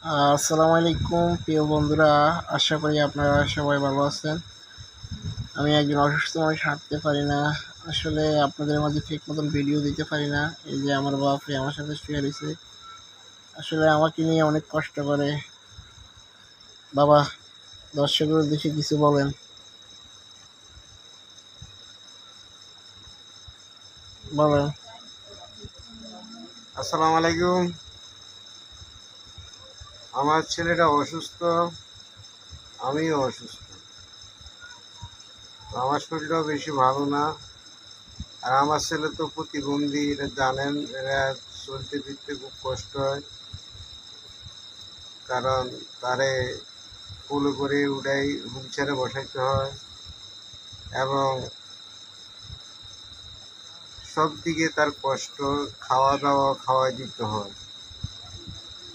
আসসালামু আলাইকুম প্রিয় বন্ধুরা, আশা করি আপনারা সবাই ভালো আছেন। আমি একজন অসুস্থ মানুষ, হাঁটতে পারি না। আসলে আপনাদের মাঝে ঠিক মতন ভিডিও দিতে পারি না। এই যে আমার বাপরে আমার সাথে শুয়ে রয়েছে, আসলে আমাকে নিয়ে অনেক কষ্ট করে। বাবা, দর্শকের উদ্দেশ্যে কিছু বলেন। বলেন। আসসালামু আলাইকুম। আমার ছেলেটা অসুস্থ, আমিও অসুস্থ। আমার শরীরটাও বেশি ভালো না। আর আমার ছেলে তো প্রতিবন্ধী, এটা জানেন। এরা চলতে ফিরতে খুব কষ্ট হয়, কারণ তারে কোলে করে উঠাই হুইল চেয়ারে বসাইতে হয় এবং সব দিকে তার কষ্ট। খাওয়া দাওয়া খাওয়াই দিতে হয়।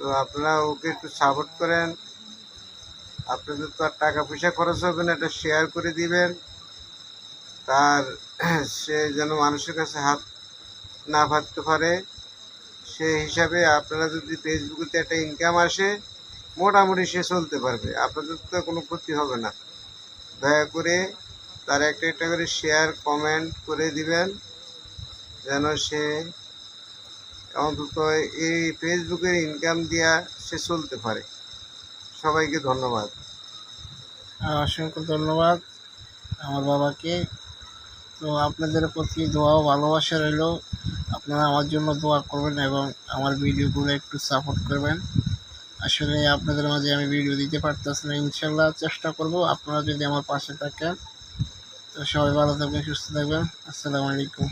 তো আপনারা ওকে একটু সাপোর্ট করেন। আপনাদের তো আর টাকা পয়সা খরচ হবে না, এটা শেয়ার করে দিবেন। তার সে যেন মানুষের কাছে হাত না পাততে পারে, সে হিসাবে আপনারা যদি ফেসবুকে একটা ইনকাম আসে, মোটামুটি সে চলতে পারবে, আপনাদের তো কোনো ক্ষতি হবে না। দয়া করে তার একটা একটা করে শেয়ার কমেন্ট করে দিবেন, যেন সে অন্তত এই ফেসবুকের ইনকাম দিয়া সে চলতে পারে। সবাইকে ধন্যবাদ। অসংখ্য ধন্যবাদ আমার বাবাকে। তো আপনাদের প্রতি দোয়া ও ভালোবাসা রইল। আপনারা আমার জন্য দোয়া করবেন এবং আমার ভিডিওগুলো একটু সাপোর্ট করবেন। আসলে আপনাদের মাঝে আমি ভিডিও দিতে পারতেছি না, ইনশাল্লাহ চেষ্টা করব। আপনারা যদি আমার পাশে থাকেন, তো সবাই ভালো থাকবেন, সুস্থ থাকবেন। আসসালামু আলাইকুম।